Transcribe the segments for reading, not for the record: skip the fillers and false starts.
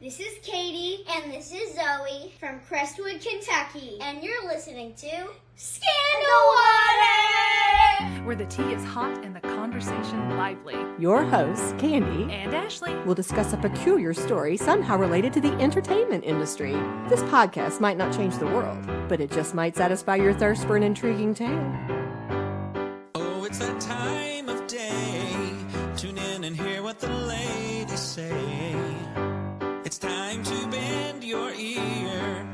This is Katie. And this is Zoe from Crestwood, Kentucky. And you're listening to Scandal Water! Where the tea is hot and the conversation lively. Your hosts, Candy And Ashley. will discuss a peculiar story somehow related to the entertainment industry. This podcast might not change the world, but it just might satisfy your thirst for an intriguing tale. Oh, it's that time of day. Tune in and hear what the ladies say. It's time to bend your ear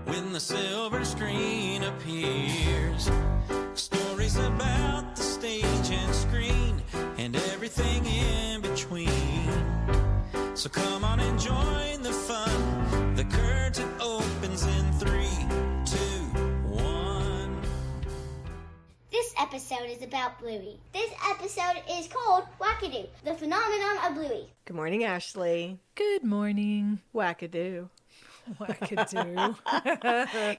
when the silver screen appears. Stories about the stage and screen and everything in between. So come on and join the fun. The curtain opens in 3, 2, 1. This episode is about Bluey. This episode is called Wackadoo, the phenomenon of Bluey. Good morning, Ashley. Good morning. Wackadoo. Wackadoo.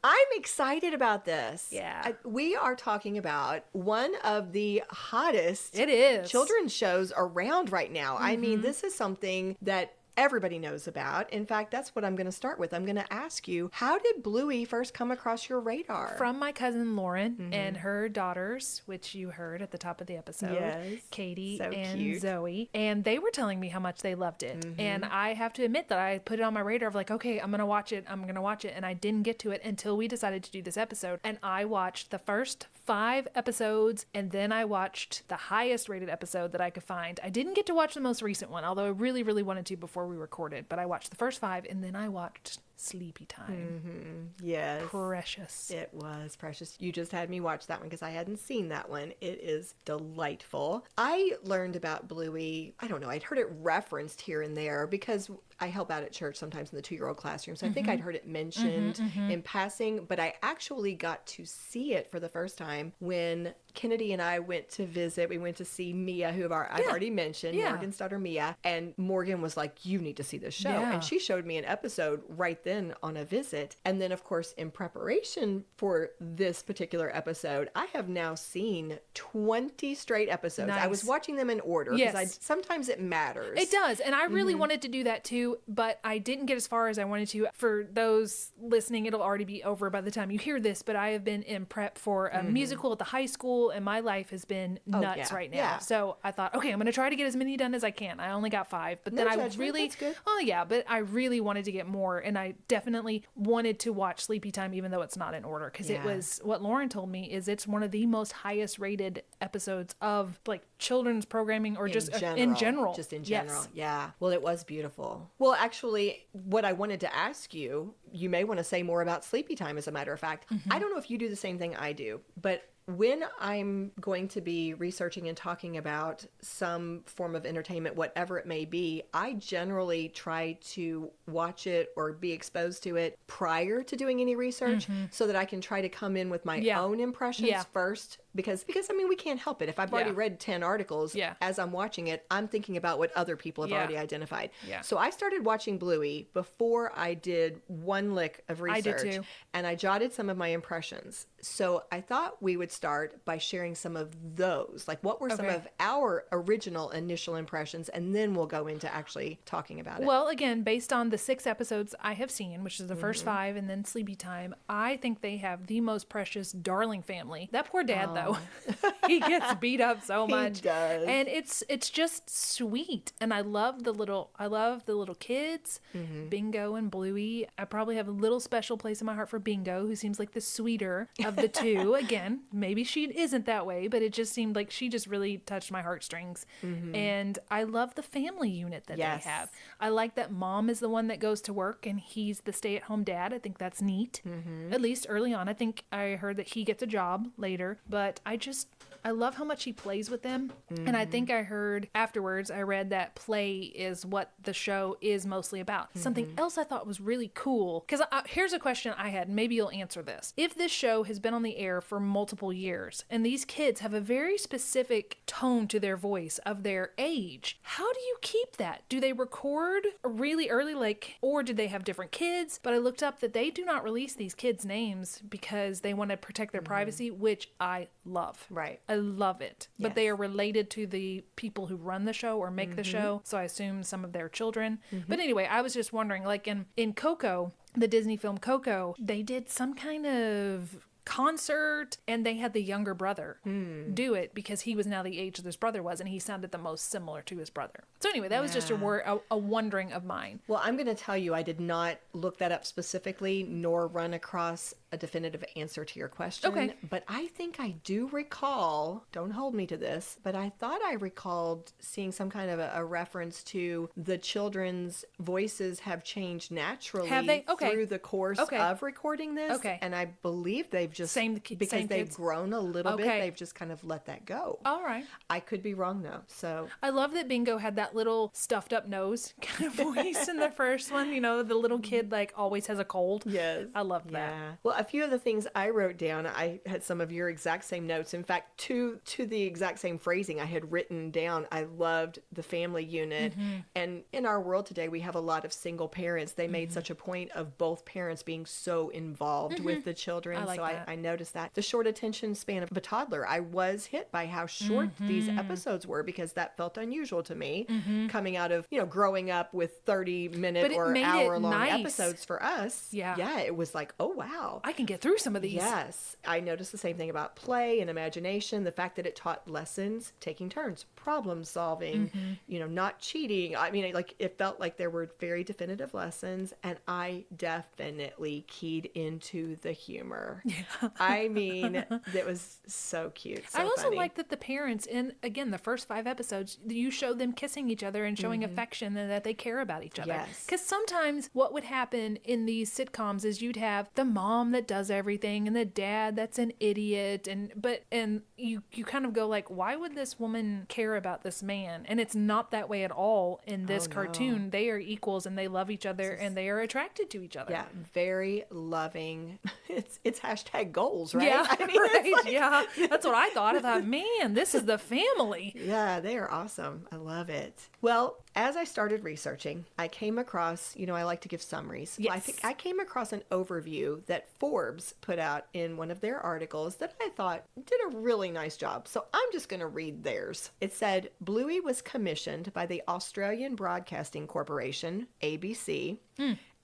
I'm excited about this. Yeah. We are talking about one of the hottest It is. children's shows around right now. I mean, this is something that everybody knows about. In fact, that's what I'm going to start with. I'm going to ask you, how did Bluey first come across your radar? From my cousin Lauren and her daughters, which you heard at the top of the episode. Yes. Katie So and cute. Zoe. And they were telling me how much they loved it. And I have to admit that I put it on my radar of like, okay, I'm going to watch it. And I didn't get to it until we decided to do this episode. And I watched the first 5 episodes, and then I watched the highest rated episode that I could find. I didn't get to watch the most recent one, although I really, really wanted to before we recorded, but I watched the first 5, and then I watched Sleepy Time. Yes. Precious. It was precious. You just had me watch that one because I hadn't seen that one. It is delightful. I learned about Bluey, I don't know, I'd heard it referenced here and there because I help out at church sometimes in the 2-year-old classroom. So I think I'd heard it mentioned in passing, but I actually got to see it for the first time when Kennedy and I went to visit. We went to see Mia, who I've already mentioned, Morgan's daughter Mia. And Morgan was like, you need to see this show. Yeah. And she showed me an episode right then on a visit. And then, of course, in preparation for this particular episode, I have now seen 20 straight episodes. I was watching them in order because sometimes it matters. It does. And I really wanted to do that too, but I didn't get as far as I wanted to. For those listening, it'll already be over by the time you hear this, but I have been in prep for a musical at the high school, and my life has been nuts right now. Yeah. So I thought, okay, I'm going to try to get as many done as I can. I only got 5, but then judgment. That's good. Oh yeah, but I really wanted to get more, and I definitely wanted to watch Sleepy Time, even though it's not in order, because it was, what Lauren told me is it's one of the most highest rated episodes of like children's programming or just in general. Just in general. Yes. Yeah. Well, it was beautiful. Well, actually, what I wanted to ask you, you may want to say more about Sleepy Time, as a matter of fact. I don't know if you do the same thing I do, but when I'm going to be researching and talking about some form of entertainment, whatever it may be, I generally try to watch it or be exposed to it prior to doing any research so that I can try to come in with my own impressions first. Because I mean, we can't help it. If I've already read 10 articles, as I'm watching it, I'm thinking about what other people have already identified. Yeah. So I started watching Bluey before I did one lick of research. I did too. And I jotted some of my impressions. So I thought we would start by sharing some of those. Like, what were some of our original initial impressions? And then we'll go into actually talking about it. Well, again, based on the 6 episodes I have seen, which is the first 5 and then Sleepy Time, I think they have the most precious, darling family. That poor dad, though. He gets beat up so much. He does. And it's just sweet. And I love the little kids, Bingo and Bluey. I probably have a little special place in my heart for Bingo, who seems like the sweeter of the two. Again, maybe she isn't that way, but it just seemed like she just really touched my heartstrings. And I love the family unit that they have. I like that mom is the one that goes to work and he's the stay-at-home dad. I think that's neat. At least early on. I think I heard that he gets a job later, but I love how much he plays with them. And I think I heard afterwards, I read that play is what the show is mostly about. Something else I thought was really cool, because here's a question I had, maybe you'll answer this. If this show has been on the air for multiple years and these kids have a very specific tone to their voice of their age, how do you keep that? Do they record really early, or did they have different kids? But I looked up that they do not release these kids' names because they want to protect their privacy, which I love. Right. I love it. But they Yes. are related to the people who run the show or make the show. So I assume some of their children. But anyway, I was just wondering, like in Coco, the Disney film Coco, they did some kind of concert and they had the younger brother do it because he was now the age that his brother was, and he sounded the most similar to his brother. So anyway, that was just a wondering of mine. Well, I'm going to tell you, I did not look that up specifically nor run across a definitive answer to your question. Okay. But I think I do recall, don't hold me to this, but I thought I recalled seeing some kind of a reference to the children's voices have changed naturally Have they? Okay. through the course Okay. of recording this. Okay. And I believe they've just, because same they've kids? grown a little bit, Okay. they've just kind of let that go. All right. I could be wrong though. So I love that Bingo had that little stuffed up nose kind of voice in the first one. You know, the little kid like always has a cold. yes. I love that. Yeah. Well, a few of the things I wrote down, I had some of your exact same notes. In fact, to the exact same phrasing I had written down. I loved the family unit. And in our world today, we have a lot of single parents. They made such a point of both parents being so involved with the children. I like so that. I noticed that. The short attention span of a toddler, I was hit by how short these episodes were because that felt unusual to me coming out of, growing up with 30-minute But it or made it hour-long nice. episodes for us. Yeah. Yeah, it was like, oh, wow. I can get through some of these. Yes. I noticed the same thing about play and imagination, the fact that it taught lessons, taking turns, problem solving, not cheating. I mean, like it felt like there were very definitive lessons, and I definitely keyed into the humor. I mean, it was so cute. So I also funny. like that the parents in, again, the first 5 episodes, you show them kissing each other and showing affection and that they care about each other. Yes. Because sometimes what would happen in these sitcoms is you'd have the mom that does everything and the dad that's an idiot, and you kind of go like, why would this woman care about this man? And it's not that way at all in this cartoon. They are equals and they love each other and they are attracted to each other. Yeah, very loving. It's hashtag goals, right? Yeah, I mean, right. it's like- Yeah, that's what I thought. I thought, man, this is the family. Yeah, they are awesome. I love it. Well, as I started researching, I came across, I like to give summaries. Well, I Yes. think I came across an overview that Forbes put out in one of their articles that I thought did a really nice job. So I'm just going to read theirs. It said, Bluey was commissioned by the Australian Broadcasting Corporation, ABC,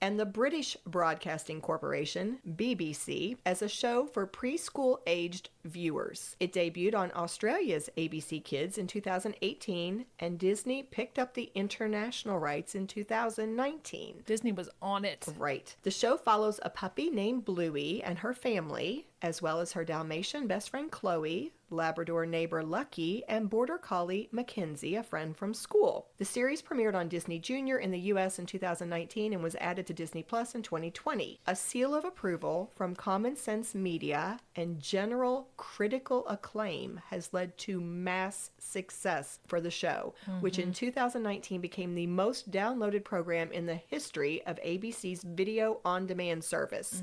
and the British Broadcasting Corporation, BBC, as a show for preschool-aged viewers. It debuted on Australia's ABC Kids in 2018, and Disney picked up the international rights in 2019. Disney was on it. Right. The show follows a puppy named Bluey and her family, as well as her Dalmatian best friend Chloe, Labrador neighbor Lucky, and Border Collie Mackenzie, a friend from school. The series premiered on Disney Junior in the U.S. in 2019 and was added to Disney Plus in 2020. A seal of approval from Common Sense Media and general critical acclaim has led to mass success for the show, which in 2019 became the most downloaded program in the history of ABC's video on-demand service.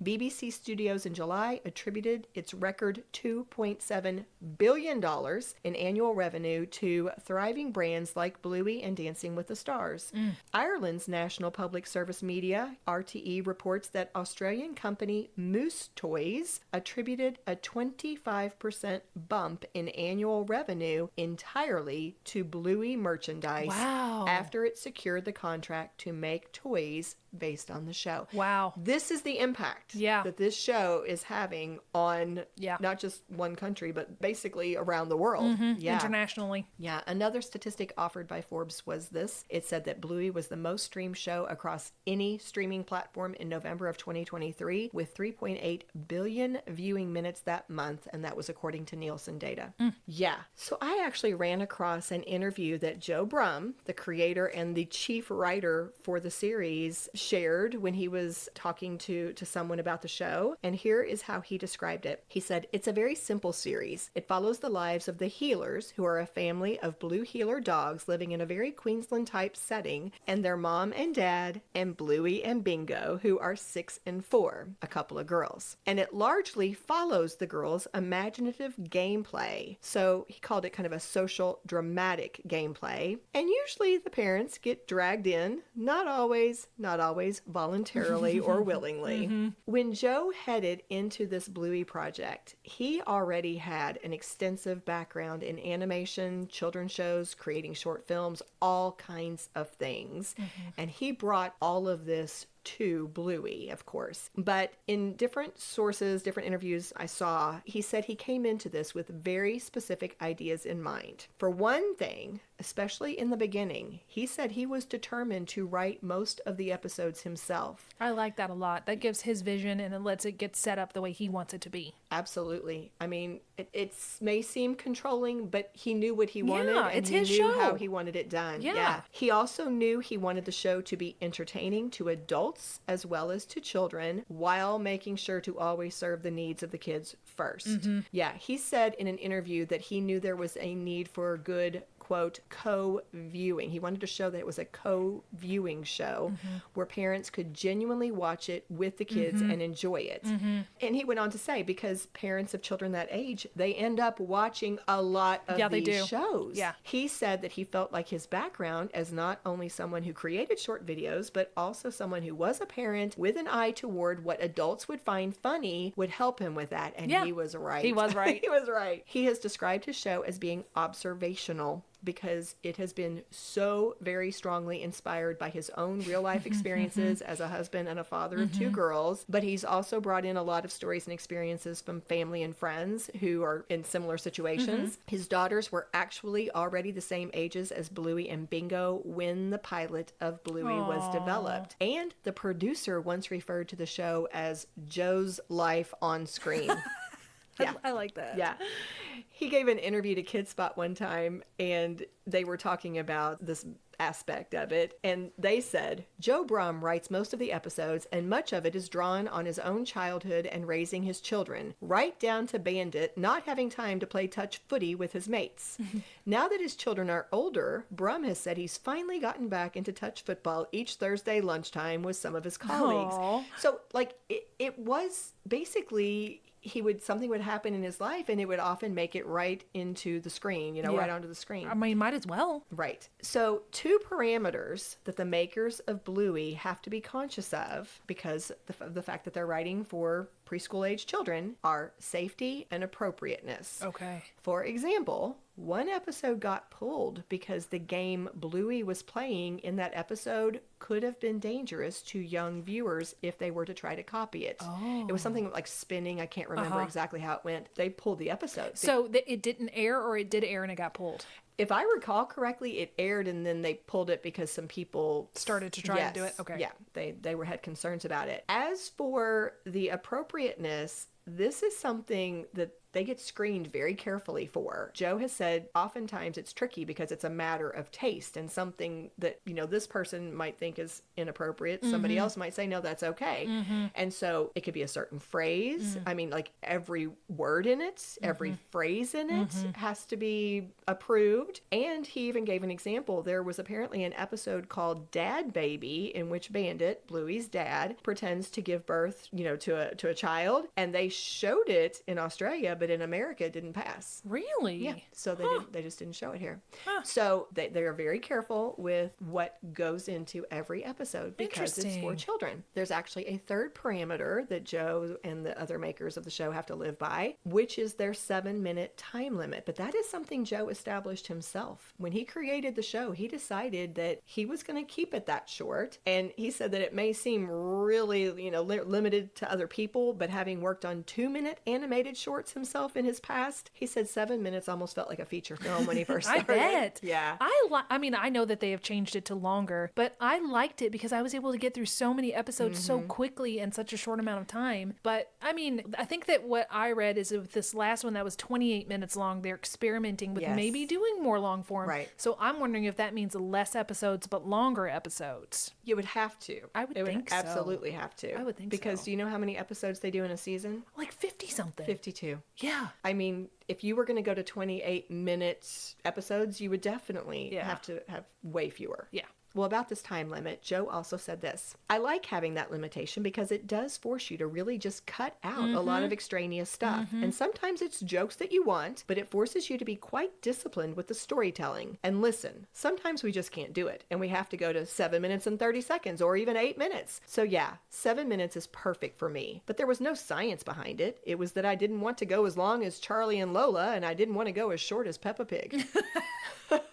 BBC Studios in July attributed its record $2.7 billion in annual revenue to thriving brands like Bluey and Dancing with the Stars. Ireland's National Public Service Media, RTE, reports that Australian company Moose Toys attributed a 25% bump in annual revenue entirely to Bluey merchandise after it secured the contract to make toys based on the show. Wow. This is the impact that this show is having on not just one country, but basically around the world. Internationally. Yeah. Another statistic offered by Forbes was this. It said that Bluey was the most streamed show across any streaming platform in November of 2023 with 3.8 billion viewing minutes that month. And that was according to Nielsen data. Yeah. So I actually ran across an interview that Joe Brum, the creator and the chief writer for the series, shared when he was talking to someone about the show. And here is how he described it. He said, it's a very simple series. It follows the lives of the Healers, who are a family of blue heeler dogs living in a very Queensland type setting, and their mom and dad, and Bluey and Bingo, who are 6 and 4, a couple of girls. And it largely follows the girls' imaginative gameplay. So he called it kind of a social dramatic gameplay. And usually the parents get dragged in, not always voluntarily or willingly. When Joe headed into this Bluey project, he already had an extensive background in animation, children's shows, creating short films, all kinds of things. And he brought all of this to Bluey, of course. But in different sources, different interviews I saw, he said he came into this with very specific ideas in mind. For one thing, especially in the beginning, he said he was determined to write most of the episodes himself. I like that a lot. That gives his vision and it lets it get set up the way he wants it to be. Absolutely. I mean, it may seem controlling, but he knew what he wanted, Yeah, and it's he his knew show. how he wanted it done. Yeah. He also knew he wanted the show to be entertaining to adults as well as to children, while making sure to always serve the needs of the kids first. Yeah, he said in an interview that he knew there was a need for good, quote, co-viewing. He wanted to show that it was a co-viewing show where parents could genuinely watch it with the kids and enjoy it. And he went on to say, because parents of children that age, they end up watching a lot of Yeah, they these do. shows. Yeah. He said that he felt like his background as not only someone who created short videos, but also someone who was a parent with an eye toward what adults would find funny would help him with that. And Yeah. he was right. He was right. He was right. He has described his show as being observational, because it has been so very strongly inspired by his own real life experiences as a husband and a father of two girls. But he's also brought in a lot of stories and experiences from family and friends who are in similar situations. His daughters were actually already the same ages as Bluey and Bingo when the pilot of Bluey was developed. And the producer once referred to the show as Joe's life on screen. Yeah. I like that. Yeah. He gave an interview to Kid Spot one time, and they were talking about this aspect of it. And they said, Joe Brum writes most of the episodes, and much of it is drawn on his own childhood and raising his children, right down to Bandit not having time to play touch footy with his mates. Now that his children are older, Brum has said he's finally gotten back into touch football each Thursday lunchtime with some of his colleagues. Aw. So, like, it was basically... something would happen in his life, and it would often make it right into the screen, Yeah. right onto the screen. I mean, might as well. Right. So 2 parameters that the makers of Bluey have to be conscious of, because the fact that they're writing for preschool age children, are safety and appropriateness. Okay. For example, one episode got pulled because the game Bluey was playing in that episode could have been dangerous to young viewers if they were to try to copy it. It was something like spinning. I can't remember exactly how it went. They pulled the episode. So it didn't air, or it did air and it got pulled? If I recall correctly, it aired and then they pulled it because some people Started to try and do it? Okay. Yeah, they had concerns about it. As for the appropriateness, this is something that they get screened very carefully for. Joe has said oftentimes it's tricky because it's a matter of taste, and something that, this person might think is inappropriate, somebody else might say, no, that's okay. And so it could be a certain phrase. I mean, like every word in it, every phrase in it has to be approved. And he even gave an example. There was apparently an episode called Dad Baby in which Bandit, Bluey's dad, pretends to give birth, to a child, and they showed it in Australia, but in America it didn't pass. Really? Yeah. So they just didn't show it here. Huh. So they are very careful with what goes into every episode because it's for Interesting. children. There's actually a third parameter that Joe and the other makers of the show have to live by, which is their 7-minute time limit. But that is something Joe established himself. When he created the show, he decided that he was going to keep it that short. And he said that it may seem really, limited to other people, but having worked on 2-minute animated shorts himself in his past, he said 7 minutes almost felt like a feature film when he first I started. bet. Yeah. I mean, I know that they have changed it to longer, but I liked it because I was able to get through so many episodes so quickly in such a short amount of time. But I mean, I think that what I read is with this last one that was 28 minutes long, they're experimenting with Yes. maybe doing more long form. Right. So I'm wondering if that means less episodes but longer episodes. You would have to. I would It think so. absolutely have to. I would think because so. do you know how many episodes they do in a season? Like 50 something. 52. Yeah. I mean, if you were going to go to 28 minutes episodes, you would definitely Yeah. have to have way fewer. Yeah. Well, about this time limit, Joe also said this: I like having that limitation because it does force you to really just cut out a lot of extraneous stuff. And sometimes it's jokes that you want, but it forces you to be quite disciplined with the storytelling. And listen, sometimes we just can't do it, and we have to go to 7 minutes and 30 seconds or even 8 minutes. So yeah, 7 minutes is perfect for me. But there was no science behind it. It was that I didn't want to go as long as Charlie and Lola, and I didn't want to go as short as Peppa Pig.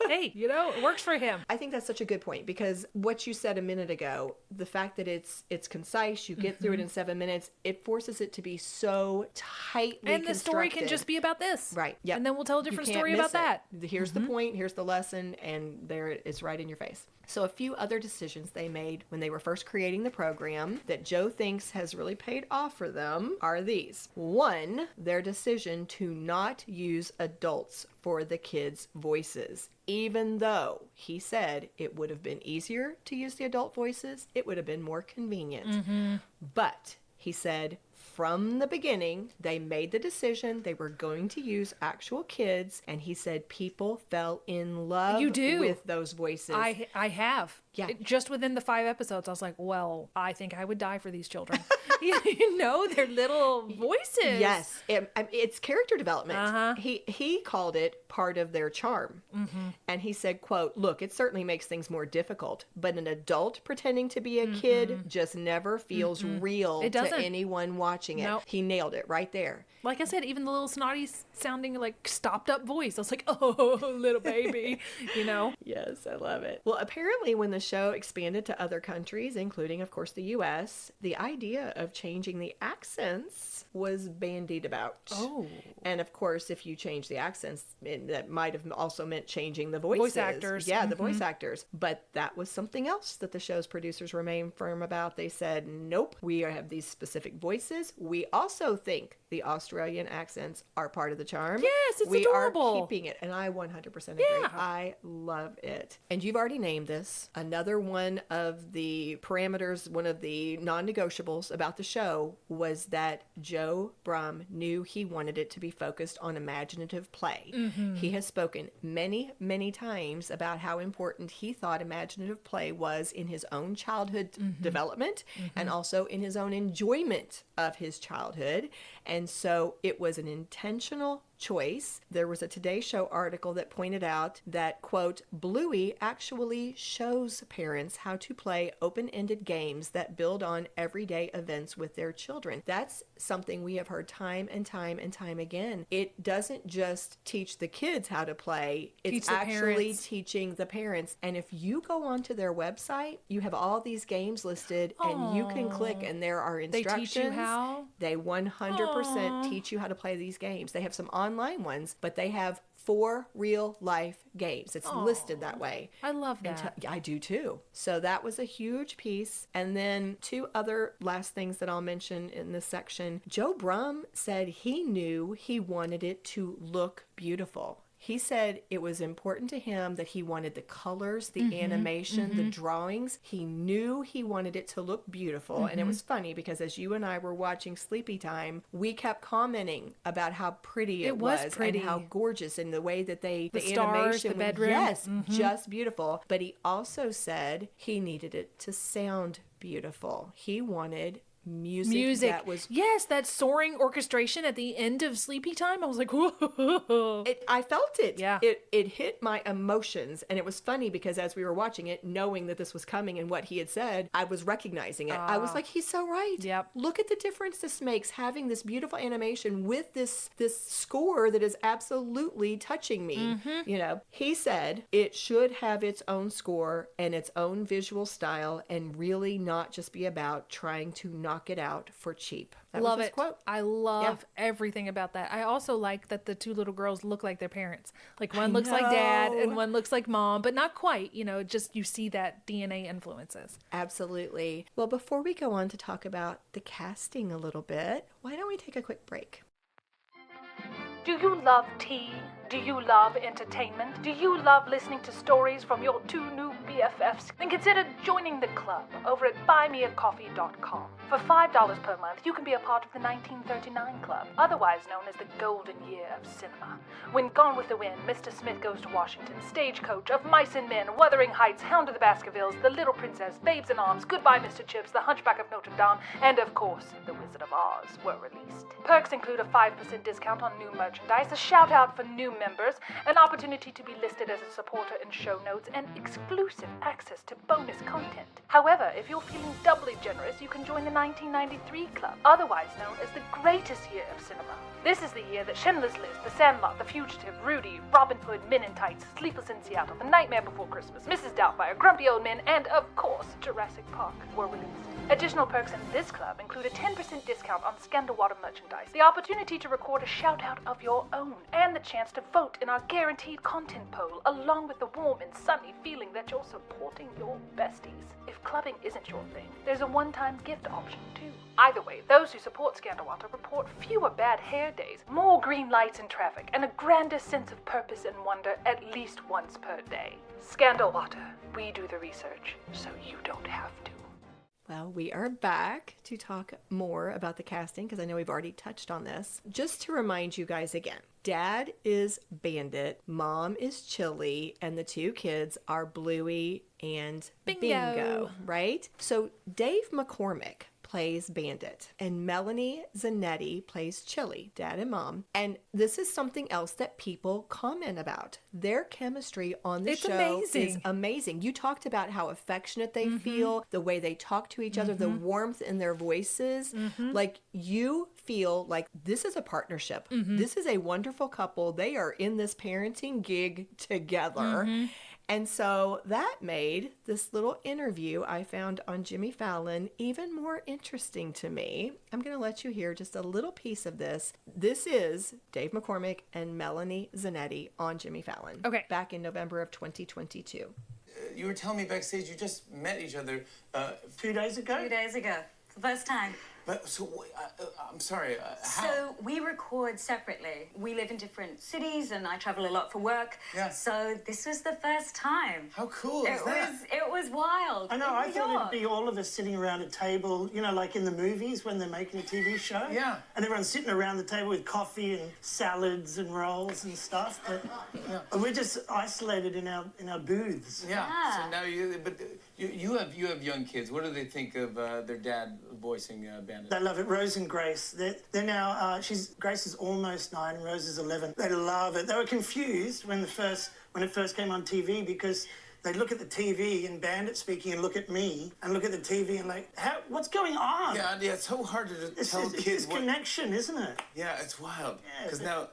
Hey, it works for him. I think that's such a good point, because what you said a minute ago, the fact that it's concise, you get through it in 7 minutes, it forces it to be so tightly And the story can just be about this. Right. Yep. And then we'll tell a different story about that. Here's the point, here's the lesson, and there it's right in your face. So a few other decisions they made when they were first creating the program that Joe thinks has really paid off for them are these. One, their decision to not use adults for the kids' voices. Even though he said it would have been easier to use the adult voices, it would have been more convenient. But he said from the beginning, they made the decision they were going to use actual kids, and he said people fell in love with those voices. I have. Yeah. Just within the 5 episodes, I was like, well, I think I would die for these children. Their little voices. Yes. It's character development. He called it part of their charm. And he said, quote, look, it certainly makes things more difficult, but an adult pretending to be a kid just never feels real to anyone watching it. Nope. He nailed it right there. Like I said, even the little snotty sounding like stopped up voice. I was like, oh, little baby, Yes, I love it. Well, apparently when the show expanded to other countries, including, of course, the U.S., the idea of changing the accents was bandied about. Oh. And of course, if you change the accents, that might have also meant changing the voices. Voice actors. Yeah, the voice actors. But that was something else that the show's producers remained firm about. They said, nope, we have these specific voices. We also think the Australian accents are part of the charm. Yes, it's we adorable. We are keeping it, and I 100% agree. Yeah. I love it. And you've already named this. Another one of the parameters, one of the non-negotiables about the show was that Joe Brumm knew he wanted it to be focused on imaginative play. He has spoken many, many times about how important he thought imaginative play was in his own childhood development and also in his own enjoyment of his childhood. And so it was an intentional choice. There was a Today Show article that pointed out that, quote, Bluey actually shows parents how to play open-ended games that build on everyday events with their children. That's something we have heard time and time and time again. It doesn't just teach the kids how to play, it's actually teaching the parents. And if you go onto their website, you have all these games listed and you can click and there are instructions. They teach you how? They 100% teach you how to play these games. They have some online ones, but they have 4 real life games. It's listed that way. I love that. I do too. So that was a huge piece. And then 2 other last things that I'll mention in this section. Joe Brumm said he knew he wanted it to look beautiful. He said it was important to him that he wanted the colors, the animation, the drawings. He knew he wanted it to look beautiful. And it was funny because as you and I were watching Sleepy Time, we kept commenting about how pretty it was and how gorgeous and the way that the stars, animation, the bedroom. Yes, just beautiful. But he also said he needed it to sound beautiful. He wanted music that was that soaring orchestration at the end of Sleepy Time. I was like, whoa. I felt it. Yeah. It hit my emotions, and it was funny because as we were watching it, knowing that this was coming and what he had said, I was recognizing it. I was like, he's so right. Yep. Look at the difference this makes, having this beautiful animation with this score that is absolutely touching me. He said it should have its own score and its own visual style and really not just be about trying to knock it out for cheap. That love was his it. quote. I love everything about that. I also like that the 2 little girls look like their parents. Like one looks like dad and one looks like mom, but not quite. Just you see that DNA influences. Absolutely. Well, before we go on to talk about the casting a little bit, why don't we take a quick break? Do you love tea? Do you love entertainment? Do you love listening to stories from your 2 new BFFs, then consider joining the club over at buymeacoffee.com. For $5 per month, you can be a part of the 1939 Club, otherwise known as the Golden Year of Cinema. When Gone with the Wind, Mr. Smith Goes to Washington, Stagecoach, Of Mice and Men, Wuthering Heights, Hound of the Baskervilles, The Little Princess, Babes in Arms, Goodbye Mr. Chips, The Hunchback of Notre Dame, and of course, The Wizard of Oz were released. Perks include a 5% discount on new merchandise, a shout out for new members, an opportunity to be listed as a supporter in show notes, and exclusive access to bonus content. However, if you're feeling doubly generous, you can join the 1993 Club, otherwise known as the greatest year of cinema. This is the year that Schindler's List, The Sandlot, The Fugitive, Rudy, Robin Hood, Men in Tights, Sleepless in Seattle, The Nightmare Before Christmas, Mrs. Doubtfire, Grumpy Old Men, and of course, Jurassic Park were released. Additional perks in this club include a 10% discount on Scandal Water merchandise, the opportunity to record a shout-out of your own, and the chance to vote in our guaranteed content poll, along with the warm and sunny feeling that you're supporting your besties. If clubbing isn't your thing, there's a one-time gift option too. Either way, those who support Scandal Water report fewer bad hair days, more green lights in traffic, and a grander sense of purpose and wonder at least once per day. Scandal Water, we do the research, so you don't have to. Well, we are back to talk more about the casting because I know we've already touched on this. Just to remind you guys again, Dad is Bandit, Mom is Chilli, and the two kids are Bluey and Bingo, right? So Dave McCormick plays Bandit, and Melanie Zanetti plays Chilli, Dad and Mom. And this is something else that people comment about. Their chemistry on the show is amazing. You talked about how affectionate they feel, the way they talk to each other, the warmth in their voices. Like, you feel like this is a partnership. This is a wonderful couple. They are in this parenting gig together. And so that made this little interview I found on Jimmy Fallon even more interesting to me. I'm going to let you hear just a little piece of this. This is Dave McCormick and Melanie Zanetti on Jimmy Fallon. Okay. Back in November of 2022. You were telling me backstage you just met each other 2 days ago? 2 days ago. It's the first time. But so I'm sorry. How? So we record separately. We live in different cities, and I travel a lot for work. Yeah. So this was the first time. How cool is that? It was wild. I know. I thought it'd be all of us sitting around a table, you know, like in the movies when they're making a TV show. Yeah. And everyone's sitting around the table with coffee and salads and rolls and stuff. But we're just isolated in our booths. Yeah. So now you have young kids. What do they think of their dad voicing Bandit? They love it. Rose and Grace. They're now. Grace is almost 9 and Rose is 11. They love it. They were confused when it first came on TV because they look at the TV and Bandit speaking and look at me and look at the TV and like, what's going on? Yeah, it's so hard to tell kids. It's connection, isn't it? Yeah, it's wild. Because now,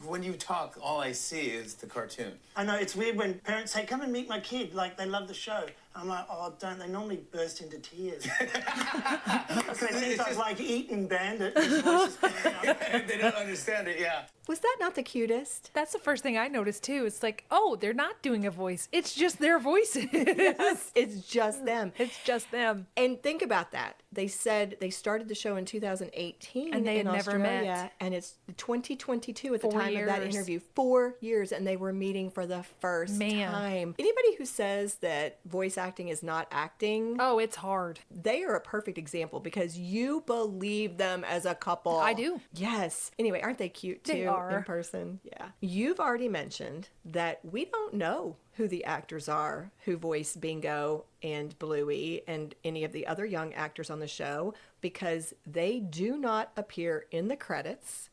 when you talk, all I see is the cartoon. I know, it's weird when parents say, come and meet my kid, like they love the show. I'm like, oh, don't. They normally burst into tears. Because they think I was like eating Bandit. They don't understand it, yeah. Was that not the cutest? That's the first thing I noticed too. It's like, oh, they're not doing a voice. It's just their voices. Yes, it's just them. It's just them. And think about that. They said they started the show in 2018 and they in had never Australia, met. And it's 2022 at the 4 time of that years. interview. 4 years, and they were meeting for the first time. Anybody who says that voice acting is not acting, oh, it's hard. They are a perfect example because you believe them as a couple. I do. Yes. Anyway, aren't they cute too? They are. In person? Yeah. You've already mentioned that we don't know who the actors are who voice Bingo and Bluey and any of the other young actors on the show because they do not appear in the credits.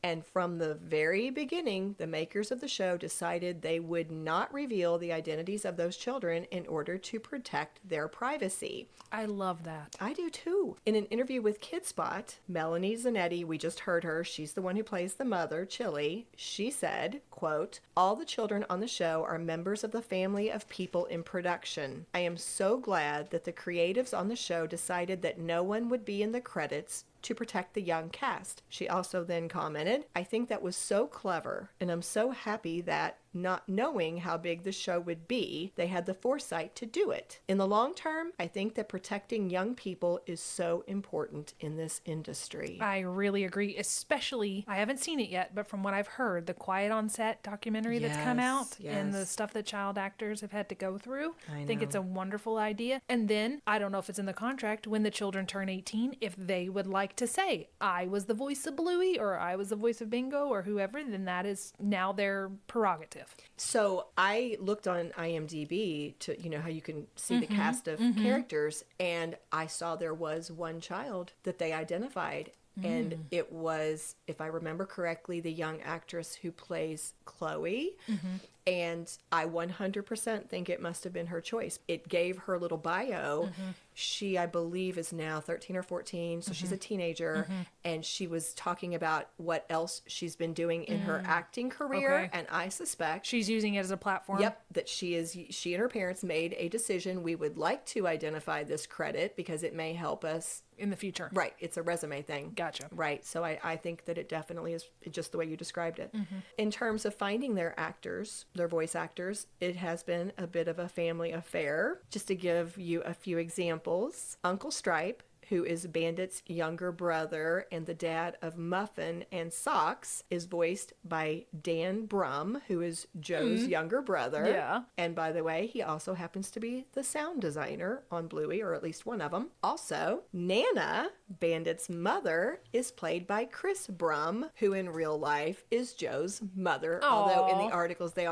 And from the very beginning, the makers of the show decided they would not reveal the identities of those children in order to protect their privacy. I love that. I do too. In an interview with KidSpot, Melanie Zanetti, we just heard her, she's the one who plays the mother, Chilli, she said, quote, all the children on the show are members of the family of people in production. I am so glad that the creatives on the show decided that no one would be in the credits to protect the young cast. She also then commented, I think that was so clever, and I'm so happy that, not knowing how big the show would be, they had the foresight to do it. In the long term, I think that protecting young people is so important in this industry. I really agree, especially, I haven't seen it yet, but from what I've heard, the Quiet on Set documentary that's come out and the stuff that child actors have had to go through, I think it's a wonderful idea. And then, I don't know if it's in the contract, when the children turn 18, if they would like to say, I was the voice of Bluey, or I was the voice of Bingo, or whoever, then that is now their prerogative. So I looked on IMDb to, how you can see the cast of characters, and I saw there was one child that they identified. And it was, if I remember correctly, the young actress who plays Chloe. And I 100% think it must have been her choice. It gave her little bio. She, I believe, is now 13 or 14, so she's a teenager. And she was talking about what else she's been doing in her acting career. And I suspect she's using it as a platform. Yep, that she and her parents made a decision. We would like to identify this credit because it may help us in the future. Right. It's a resume thing. Gotcha. Right. So I think that it definitely is just the way you described it. In terms of finding their actors, their voice actors, it has been a bit of a family affair. Just to give you a few examples, Uncle Stripe, who is Bandit's younger brother and the dad of Muffin and Socks, is voiced by Dan Brum, who is Joe's younger brother. Yeah. And by the way, he also happens to be the sound designer on Bluey, or at least one of them. Also, Nana, Bandit's mother, is played by Chris Brum, who in real life is Joe's mother. Aww. Although in the articles they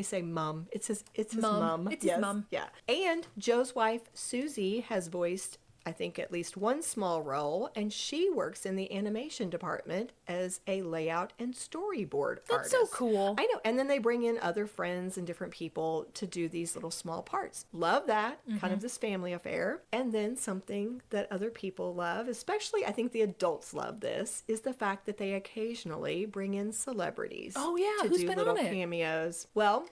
say mum. It's his mum. It's his mum. Yeah. And Joe's wife, Susie, has voiced, I think, at least one small role, and she works in the animation department as a layout and storyboard artist. That's so cool. I know. And then they bring in other friends and different people to do these little small parts. Love that, kind of this family affair. And then something that other people love, especially I think the adults love this, is the fact that they occasionally bring in celebrities. Oh, yeah. To Who's do been little on it? cameos. Well,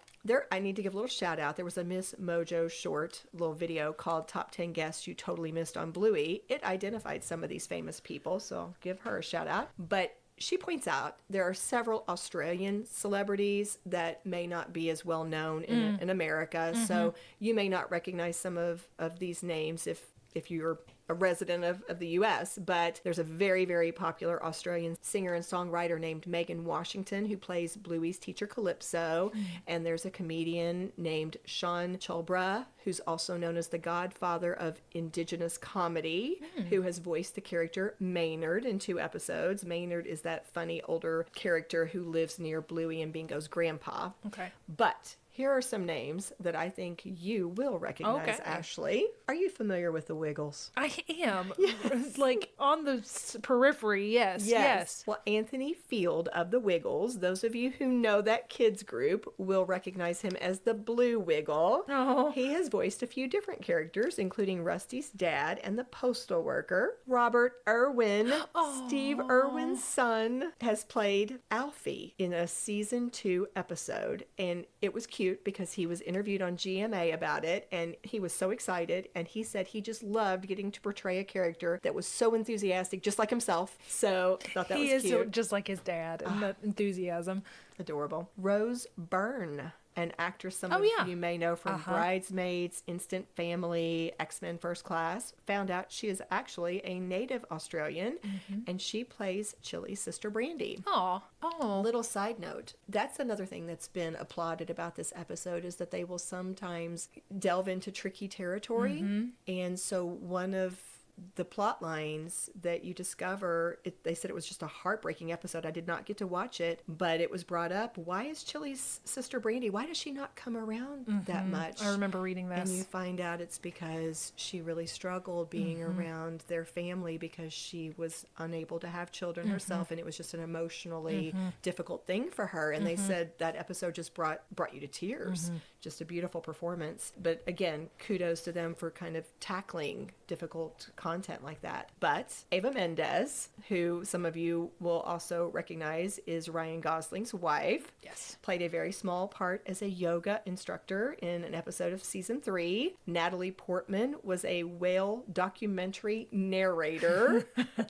I need to give a little shout out. There was a Miss Mojo short little video called Top 10 Guests You Totally Missed on Bluey. It identified some of these famous people, so I'll give her a shout out. But she points out there are several Australian celebrities that may not be as well known in America, so you may not recognize some of these names if you're a resident of the U.S., but there's a very, very popular Australian singer and songwriter named Megan Washington who plays Bluey's teacher Calypso, and there's a comedian named Sean Chulbra, who's also known as the godfather of Indigenous comedy, who has voiced the character Maynard in 2 episodes. Maynard is that funny older character who lives near Bluey and Bingo's grandpa. Okay. But here are some names that I think you will recognize, Okay. Ashley. Are you familiar with the Wiggles? I am. Like on the periphery, yes. Well, Anthony Field of the Wiggles, those of you who know that kids group will recognize him as the Blue Wiggle. Oh. He has voiced a few different characters, including Rusty's dad and the postal worker. Robert Irwin, Steve Irwin's son, has played Alfie in a season 2 episode, and it was cute because he was interviewed on GMA about it, and he was so excited, and he said he just loved getting to portray a character that was so enthusiastic, just like himself. So I thought that was cute. He is just like his dad and the enthusiasm. Adorable. Rose Byrne, an actress some of you may know from Bridesmaids, Instant Family, X-Men First Class, found out she is actually a native Australian, and she plays Chilli's sister Brandy. Oh. Little side note, that's another thing that's been applauded about this episode is that they will sometimes delve into tricky territory. And so one of the plot lines that you discover, they said it was just a heartbreaking episode. I did not get to watch it, but it was brought up. Why is Chilli's sister Brandy, why does she not come around that much? I remember reading this. And you find out it's because she really struggled being around their family because she was unable to have children herself, and it was just an emotionally difficult thing for her. And they said that episode just brought you to tears. Just a beautiful performance. But again, kudos to them for kind of tackling difficult content like that. But Ava Mendez, who some of you will also recognize is Ryan Gosling's wife, Yes. played a very small part as a yoga instructor in an episode of season 3. Natalie Portman was a whale documentary narrator.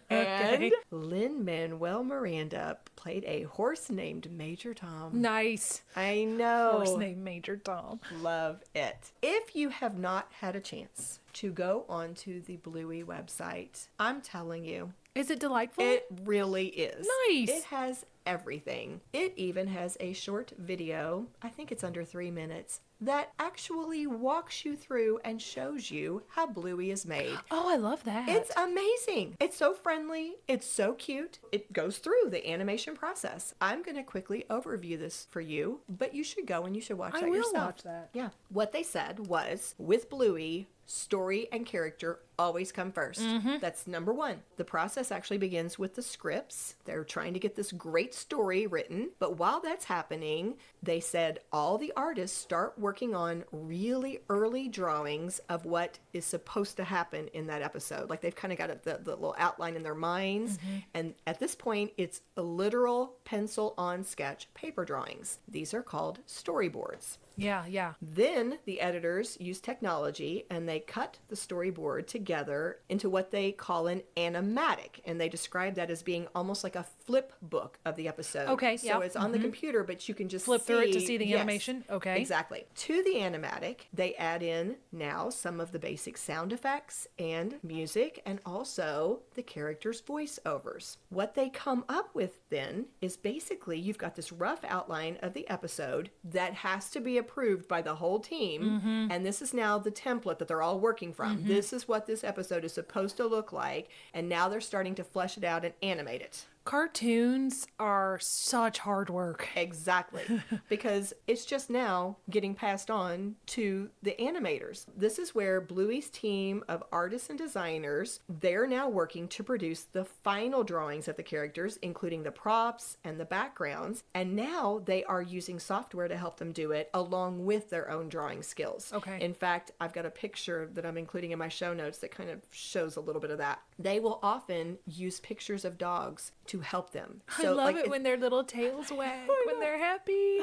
And Lin-Manuel Miranda played a horse named Major Tom. Nice. I know. Horse named Major Tom. Love it. If you have not had a chance to go onto the Bluey website, I'm telling you, Is it delightful? it really is. Nice. It has everything. It even has a short video, I think it's under 3 minutes, that actually walks you through and shows you how Bluey is made. Oh, I love that. It's amazing. It's so friendly. It's so cute. It goes through the animation process. I'm going to quickly overview this for you, but you should go and you should watch I that will yourself. watch that. Yeah. What they said was, with Bluey, story and character always come first. That's number one. The process actually begins with the scripts. They're trying to get this great story written. But while that's happening, they said all the artists start working on really early drawings of what is supposed to happen in that episode. Like they've kind of got the little outline in their minds. And at this point, it's a literal pencil on sketch paper drawings. These are called storyboards. Yeah, yeah. Then the editors use technology and they cut the storyboard together into what they call an animatic. And they describe that as being almost like a flip book of the episode. Okay, So yep. it's on the computer, but you can just Flip through it to see the Yes, animation? Okay. Exactly. To the animatic, they add in now some of the basic sound effects and music and also the characters' voiceovers. What they come up with then is basically you've got this rough outline of the episode that has to be approved by the whole team. And this is now the template that they're all working from. This is what this episode is supposed to look like. And now they're starting to flesh it out and animate it. Cartoons are such hard work. Exactly. Because it's just now getting passed on to the animators. This is where Bluey's team of artists and designers, they're now working to produce the final drawings of the characters, including the props and the backgrounds. And now they are using software to help them do it along with their own drawing skills. Okay. In fact, I've got a picture that I'm including in my show notes that kind of shows a little bit of that. They will often use pictures of dogs to help them. I love it when their little tails wag, when they're happy.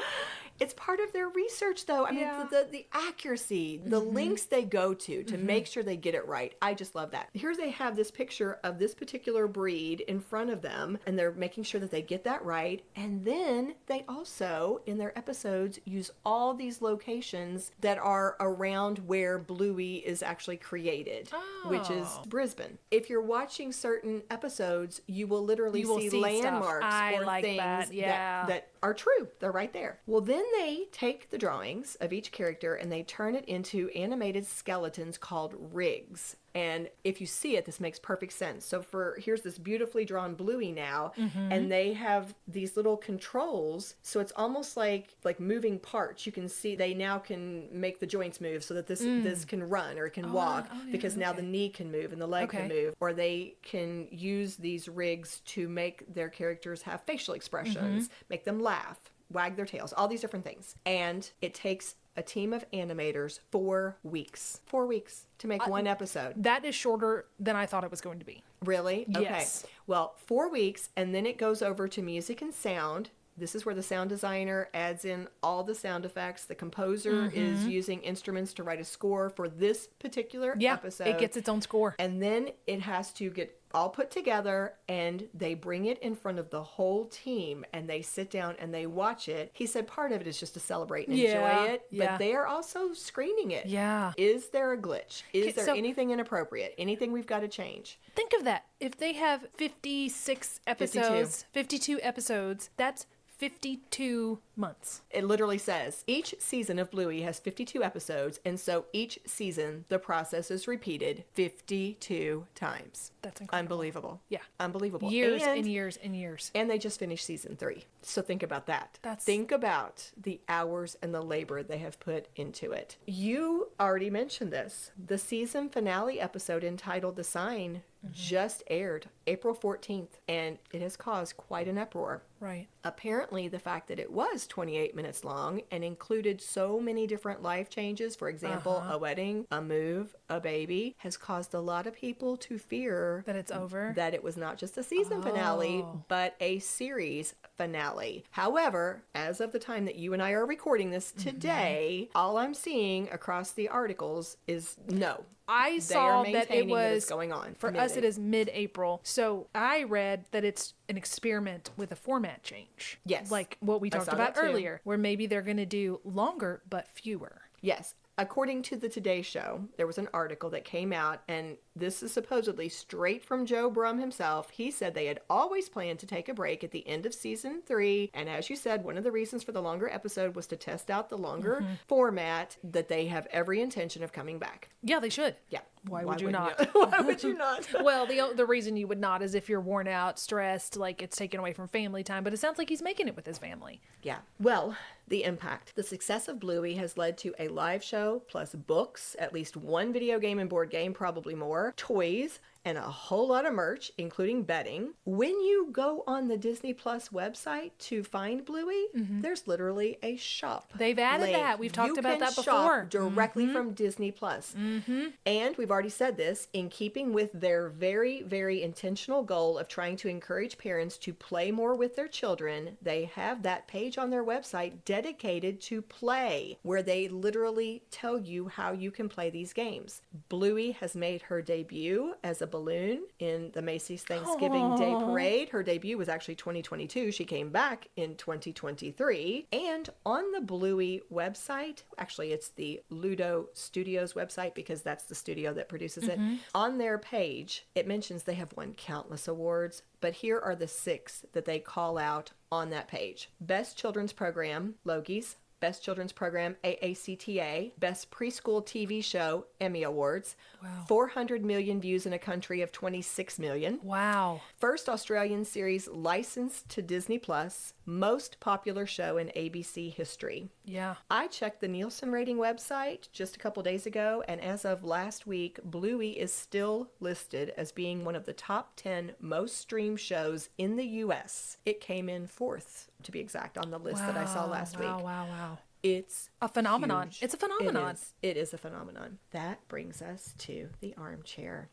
It's part of their research, though. I mean, Yeah. the accuracy, the links they go to make sure they get it right. I just love that. Here they have this picture of this particular breed in front of them, and they're making sure that they get that right. And then they also, in their episodes, use all these locations that are around where Bluey is actually created, which is Oh. Brisbane. If you're watching certain episodes, you will literally You will see see stuff. landmarks I or like things that, yeah. that are true. They're right there. Well, then they take the drawings of each character and they turn it into animated skeletons called rigs. And if you see it, this makes perfect sense. So here's this beautifully drawn Bluey now, and they have these little controls. So it's almost like moving parts. You can see they now can make the joints move so that this can run or it can walk because now the knee can move and the leg can move. Or they can use these rigs to make their characters have facial expressions, make them laugh, wag their tails, all these different things. And it takes a team of animators 4 weeks. 4 weeks to make one episode. That is shorter than I thought it was going to be. Really? Okay. Yes. Well, 4 weeks, and then it goes over to music and sound. This is where the sound designer adds in all the sound effects. The composer is using instruments to write a score for this particular episode. It gets its own score. And then it has to get all put together, and they bring it in front of the whole team, and they sit down and they watch it. He said part of it is just to celebrate and Yeah, enjoy it, yeah. but they are also screening it. Yeah. Is there a glitch? Is there So- anything inappropriate? Anything we've got to change? Think of that. If they have 56 episodes, 52 episodes, that's 52 months. It literally says each season of Bluey has 52 episodes, and so each season the process is repeated 52 times. That's incredible. Unbelievable. Yeah. Unbelievable. Years and, and years and years. And they just finished season 3. So think about that. Think about the hours and the labor they have put into it. You already mentioned this. The season finale episode entitled The Sign just aired April 14th, and it has caused quite an uproar. Right. Apparently, the fact that it was 28 minutes long and included so many different life changes, for example, a wedding, a move, a baby, has caused a lot of people to fear That it's over? that it was not just a season finale, but a series finale. However, as of the time that you and I are recording this today, all I'm seeing across the articles is no. I They are saw that it maintaining that was it's going on. For us, it is mid-April. So I read that it's an experiment with a format change. Yes. Like what we I talked saw about that too. earlier, where maybe they're going to do longer but fewer. Yes. According to the Today Show, there was an article that came out, and this is supposedly straight from Joe Brum himself. He said they had always planned to take a break at the end of season 3. And as you said, one of the reasons for the longer episode was to test out the longer format, that they have every intention of coming back. Yeah, they should. Yeah. Why would you wouldn't not? Why would you not? Well, the reason you would not is if you're worn out, stressed, like it's taken away from family time. But it sounds like he's making it with his family. Yeah. Well, the impact. The success of Bluey has led to a live show, plus books, at least one video game and board game, probably more, toys, and a whole lot of merch, including bedding. When you go on the Disney Plus website to find Bluey, there's literally a shop. They've added link. that. We've talked You about can that shop before. directly from Disney Plus. And we've already said this, in keeping with their very, very intentional goal of trying to encourage parents to play more with their children, they have that page on their website dedicated to play, where they literally tell you how you can play these games. Bluey has made her debut as a balloon in the Macy's Thanksgiving Day Parade. Her debut was actually 2022. She came back in 2023. And on the Bluey website, actually it's the Ludo Studios website because that's the studio that produces it. On their page, it mentions they have won countless awards, but here are the 6 that they call out on that page. Best Children's Program, Logies. Best Children's Program, AACTA. Best Preschool TV Show, Emmy Awards. Wow. 400 million views in a country of 26 million. Wow. First Australian series licensed to Disney Plus. Most popular show in ABC history. Yeah. I checked the Nielsen rating website just a couple days ago, and as of last week, Bluey is still listed as being one of the top 10 most streamed shows in the U.S. It came in 4th, to be exact, on the list that I saw last week. Wow. It's A phenomenon. huge. It's a phenomenon. It is a phenomenon. That brings us to the armchair.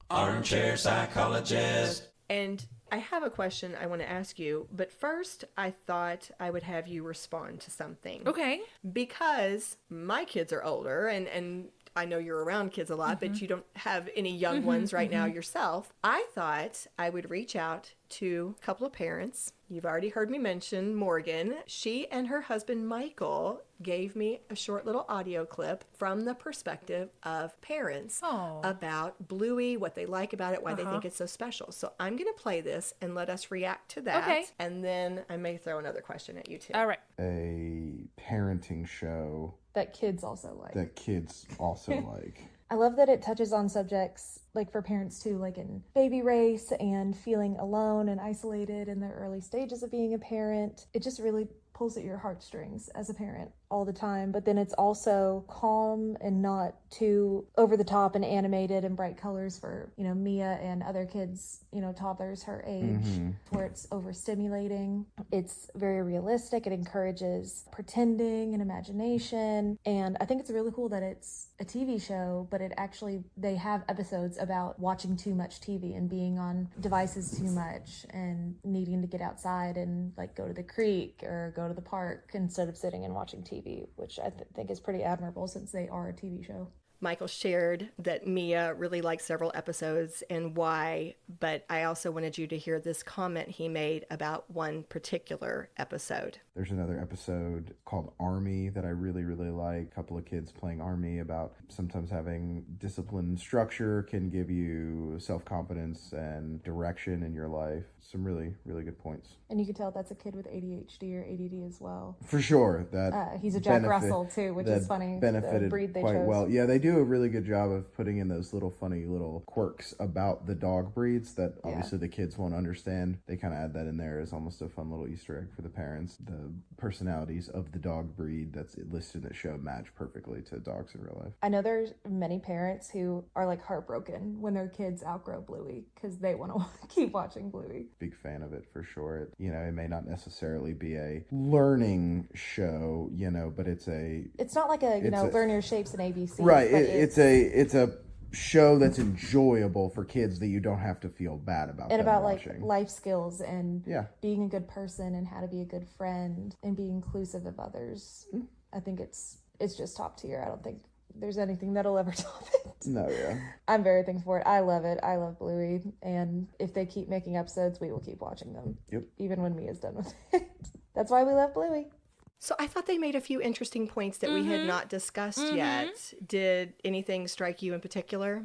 Armchair psychologist. And I have a question I want to ask you, but first I thought I would have you respond to something. Okay. Because my kids are older, and I know you're around kids a lot, but you don't have any young ones right now yourself. I thought I would reach out to a couple of parents. You've already heard me mention Morgan. She and her husband Michael gave me a short little audio clip from the perspective of parents about Bluey, what they like about it, why they think it's so special. So I'm going to play this and let us react to that. Okay. And then I may throw another question at you too. All right. A parenting show that kids also like. that kids also like. I love that it touches on subjects like for parents too, like in baby race and feeling alone and isolated in the early stages of being a parent. It just really pulls at your heartstrings as a parent all the time, but then it's also calm and not too over the top and animated and bright colors for, you know, Mia and other kids, you know, toddlers her age, where it's overstimulating. It's very realistic. It encourages pretending and imagination. And I think it's really cool that it's a TV show, but it actually, they have episodes about watching too much TV and being on devices too much and needing to get outside and like go to the creek or go to the park instead of sitting and watching TV, which I think is pretty admirable since they are a TV show. Michael shared that Mia really liked several episodes and why, but I also wanted you to hear this comment he made about one particular episode. There's another episode called Army that I really, really like. A couple of kids playing Army about sometimes having discipline and structure can give you self-confidence and direction in your life. Some really, really good points. And you can tell that's a kid with ADHD or ADD as well. For sure. That He's a Jack Russell too, which is funny. Benefited the breed they quite chose. well. Yeah, they do a really good job of putting in those little funny little quirks about the dog breeds that obviously the kids won't understand. They kind of add that in there as almost a fun little Easter egg for the parents. The personalities of the dog breed that's listed in the show match perfectly to dogs in real life. I know there's many parents who are like heartbroken when their kids outgrow Bluey because they want to keep watching Bluey. Big fan of it for sure. It may not necessarily be a learning show, but it's not like a learn your shapes and ABC. Right. It's a show that's enjoyable for kids that you don't have to feel bad about. And about watching. like life skills and being a good person and how to be a good friend and be inclusive of others. I think it's just top tier. I don't think there's anything that'll ever top it. No, yeah. I'm very thankful for it. I love it. I love Bluey. And if they keep making episodes, we will keep watching them. Yep. Even when Mia's done with it. That's why we love Bluey. So I thought they made a few interesting points that we had not discussed yet. Did anything strike you in particular?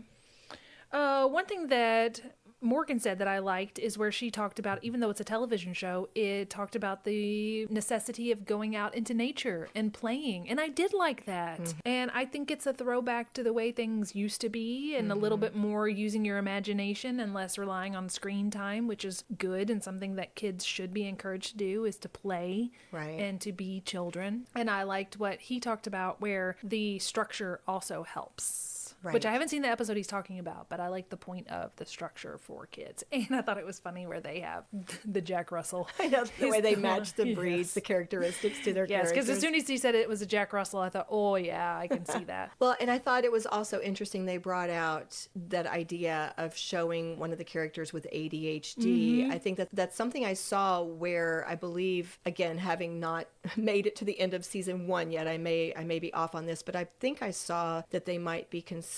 One thing that Morgan said that I liked is where she talked about, even though it's a television show, it talked about the necessity of going out into nature and playing. And I did like that. And I think it's a throwback to the way things used to be and a little bit more using your imagination and less relying on screen time, which is good and something that kids should be encouraged to do, is to play and to be children. And I liked what he talked about where the structure also helps. Right. Which I haven't seen the episode he's talking about, but I like the point of the structure for kids. And I thought it was funny where they have the Jack Russell. I know, the way they match the breeds, the characteristics to their characters. Yes, because as soon as he said it was a Jack Russell, I thought, oh yeah, I can see that. Well, and I thought it was also interesting they brought out that idea of showing one of the characters with ADHD. I think that's something I saw where I believe, again, having not made it to the end of season 1 yet, I may be off on this, but I think I saw that they might be considering,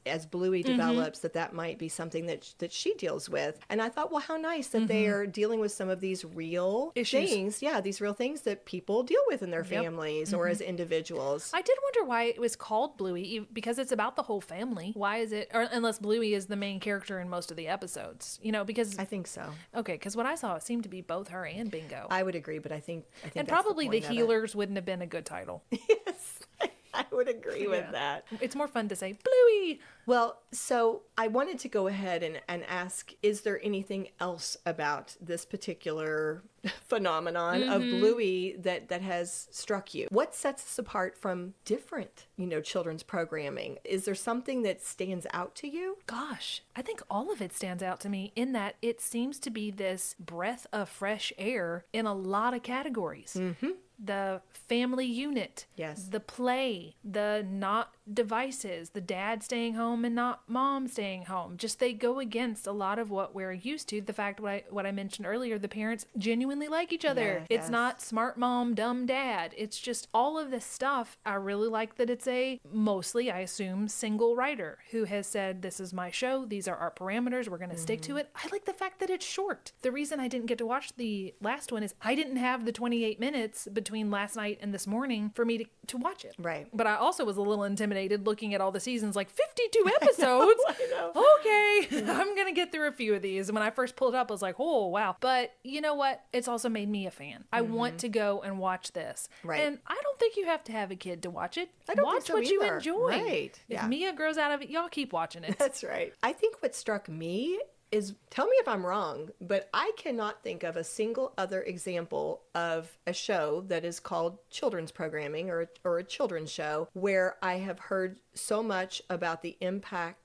as Bluey develops, that might be something that she deals with. And I thought, well, how nice that they are dealing with some of these real things. Yeah, these real things that people deal with in their families or as individuals. I did wonder why it was called Bluey, because it's about the whole family. Why is it, or unless Bluey is the main character in most of the episodes, because... I think so. Okay, because what I saw, it seemed to be both her and Bingo. I would agree, but I think and probably the Healers wouldn't have been a good title. Yes. I would agree with that. It's more fun to say Bluey. Well, so I wanted to go ahead and ask, is there anything else about this particular phenomenon of Bluey that has struck you? What sets us apart from different, children's programming? Is there something that stands out to you? Gosh, I think all of it stands out to me in that it seems to be this breath of fresh air in a lot of categories. The family unit, the play, the not devices, the dad staying home and not mom staying home. Just they go against a lot of what we're used to. The fact what I mentioned earlier, the parents genuinely like each other. It's not smart mom, dumb dad. It's just all of this stuff. I really like that it's a mostly, I assume, single writer who has said, this is my show. These are our parameters. We're going to stick to it. I like the fact that it's short. The reason I didn't get to watch the last one is I didn't have the 28 minutes between last night and this morning for me to watch it. Right. But I also was a little intimidated looking at all the seasons, like 52 episodes. I know. Okay, I'm going to get through a few of these. And when I first pulled it up, I was like, oh, wow. But you know what? It's also made me a fan. I want to go and watch this. Right. And I don't think you have to have a kid to watch it. I don't watch think so what either. You enjoy. Right. If Mia grows out of it, y'all keep watching it. That's right. I think what struck me is, tell me if I'm wrong, but I cannot think of a single other example of a show that is called children's programming or a children's show where I have heard so much about the impact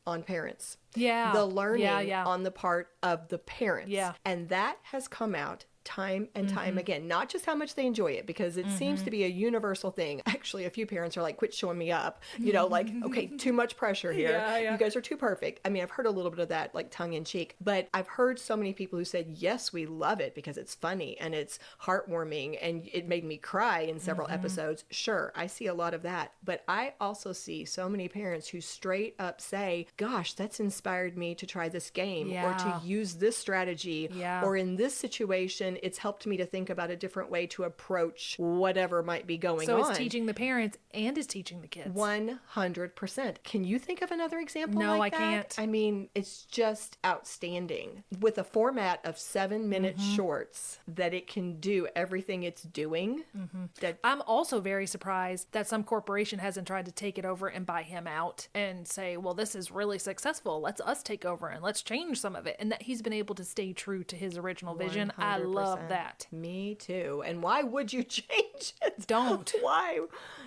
on parents. Yeah. The learning on the part of the parents. Yeah. And that has come out time and time again. Not just how much they enjoy it, because it seems to be a universal thing. Actually, a few parents are like, quit showing me up. Like, okay, too much pressure here. You guys are too perfect. I mean, I've heard a little bit of that, like tongue in cheek, but I've heard so many people who said, yes, we love it because it's funny and it's heartwarming and it made me cry in several episodes. Sure, I see a lot of that, but I also see so many parents who straight up say, gosh, that's inspired me to try this game or to use this strategy or in this situation, then it's helped me to think about a different way to approach whatever might be going on. So it's teaching the parents and it's teaching the kids. 100%. Can you think of another example No, like I that? can't. I mean, it's just outstanding. With a format of 7-minute shorts that it can do everything it's doing. That I'm also very surprised that some corporation hasn't tried to take it over and buy him out and say, well, this is really successful. Let's us take over and let's change some of it. And that he's been able to stay true to his original vision. I love 100%. that. Me too. And why would you change it? Don't. Why?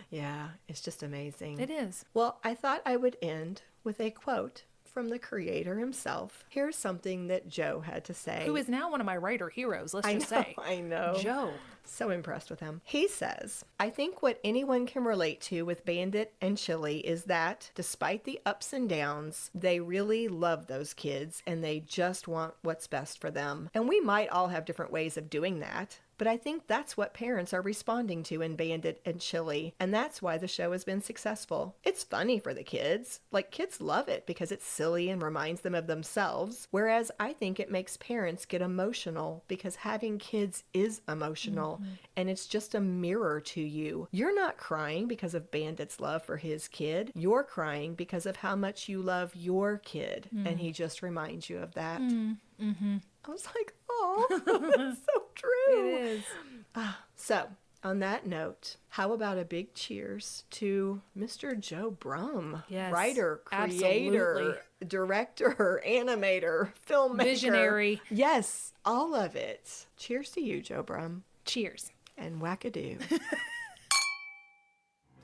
Yeah, it's just amazing. It is. Well, I thought I would end with a quote from the creator himself. Here's something that Joe had to say. Who is now one of my writer heroes, let's just say. I know. Joe. So impressed with him. He says, I think what anyone can relate to with Bandit and Chilli is that, despite the ups and downs, they really love those kids and they just want what's best for them. And we might all have different ways of doing that. But I think that's what parents are responding to in Bandit and Chilli, and that's why the show has been successful. It's funny for the kids. Like, kids love it because it's silly and reminds them of themselves, whereas I think it makes parents get emotional because having kids is emotional, and it's just a mirror to you. You're not crying because of Bandit's love for his kid. You're crying because of how much you love your kid, and he just reminds you of that. I was like, oh, that's so true. It is. So, on that note, how about a big cheers to Mr. Joe Brum? Yes, Writer, creator, absolutely. director, animator, filmmaker. Visionary. Yes, all of it. Cheers to you, Joe Brum. Cheers. And Wackadoo.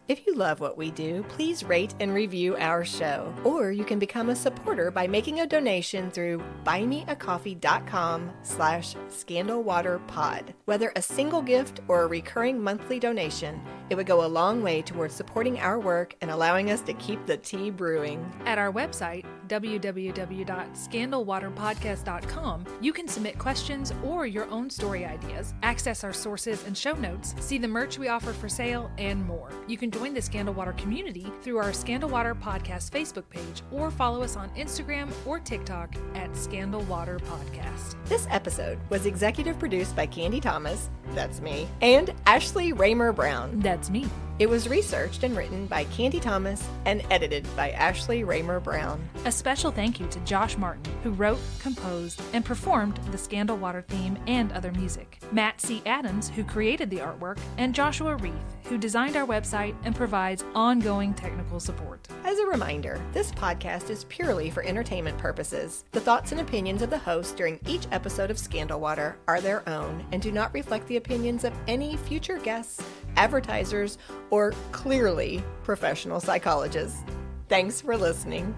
If you love what we do, please rate and review our show. Or you can become a supporter by making a donation through buymeacoffee.com/scandalwaterpod. Whether a single gift or a recurring monthly donation, it would go a long way towards supporting our work and allowing us to keep the tea brewing. At our website, www.scandalwaterpodcast.com, you can submit questions or your own story ideas, access our sources and show notes, see the merch we offer for sale, and more. You can join the Scandal Water community through our Scandal Water Podcast Facebook page or follow us on Instagram or TikTok at Scandal Water Podcast. This episode was executive produced by Candy Thomas, that's me, and Ashley Raymer Brown. That's me. It was researched and written by Candy Thomas and edited by Ashley Raymer Brown. A special thank you to Josh Martin, who wrote, composed, and performed the Scandal Water theme and other music, Matt C. Adams, who created the artwork, and Joshua Reith, who designed our website and provides ongoing technical support. As a reminder, this podcast is purely for entertainment purposes. The thoughts and opinions of the host during each episode of Scandal Water are their own and do not reflect the opinions of any future guests, advertisers, or clearly professional psychologists. Thanks for listening.